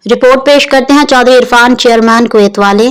Report पेश करते हैं चौधरी इरफान, चेयरमैन कुवैत वाले।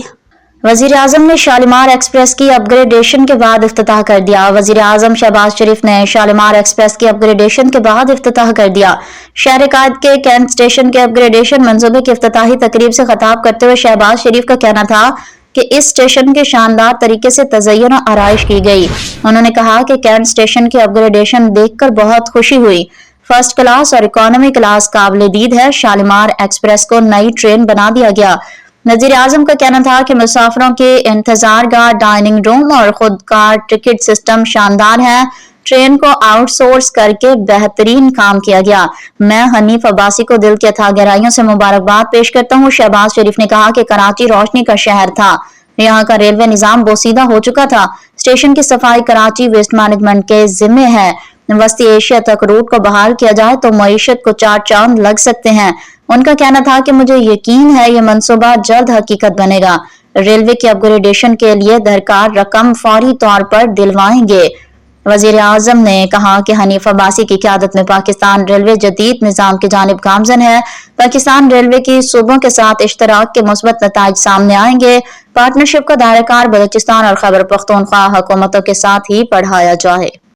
वजीर आजम ने शालीमार एक्सप्रेस की अपग्रेडेशन के बाद इफ्तिताह कर दिया। वजीर आजम शहबाज शरीफ ने शालीमार एक्सप्रेस की अपग्रेडेशन के बाद इफ्तिताह कर दिया। शहर कायद के कैंट स्टेशन के अपग्रेडेशन मंसूबे की इफ्तिताही तकरीब से खिताब करते हुए शहबाज शरीफ का कहना था कि इस स्टेशन के शानदार तरीके से तज़य्युन और आराइश की गई। उन्होंने कहा कि कैंट स्टेशन की अपग्रेडेशन देखकर बहुत खुशी हुई। फर्स्ट क्लास और इकोनॉमी क्लास काबिल दीद है। शालीमार एक्सप्रेस को नई ट्रेन बना दिया गया। वज़ीर आज़म का कहना था कि मुसाफिरों के इंतजार गाह, डाइनिंग रूम और खुदकार टिकट सिस्टम शानदार है। ट्रेन को आउटसोर्स करके बेहतरीन काम किया गया। मैं हनीफ अब्बासी को दिल की अथाह गहराइयों से मुबारकबाद पेश करता हूँ। शहबाज शरीफ ने कहा कि कराची रोशनी का शहर था, यहाँ का रेलवे निजाम बोसीदा हो चुका था। स्टेशन की सफाई कराची वेस्ट मैनेजमेंट के जिम्मे है। वस्ती एशिया तक रूट को बहाल किया जाए तो मईशत को 4 चांद लग सकते हैं। उनका कहना था कि मुझे यकीन है ये मंसूबा जल्द हकीकत बनेगा। रेलवे की अपग्रेडेशन के लिए दरकार रकम फौरी तौर पर दिलवाएंगे। वजीर आजम ने कहा कि हनीफ अब्बासी की क़यादत में पाकिस्तान रेलवे जदीद निज़ाम की जानिब गामजन है। पाकिस्तान रेलवे की सूबों के साथ इश्तराक के मुस्बत नताइज सामने आएंगे। पार्टनरशिप का दायराकार बलूचिस्तान और खैबर पख्तूनख्वा हुकूमतों के साथ ही बढ़ाया जाए।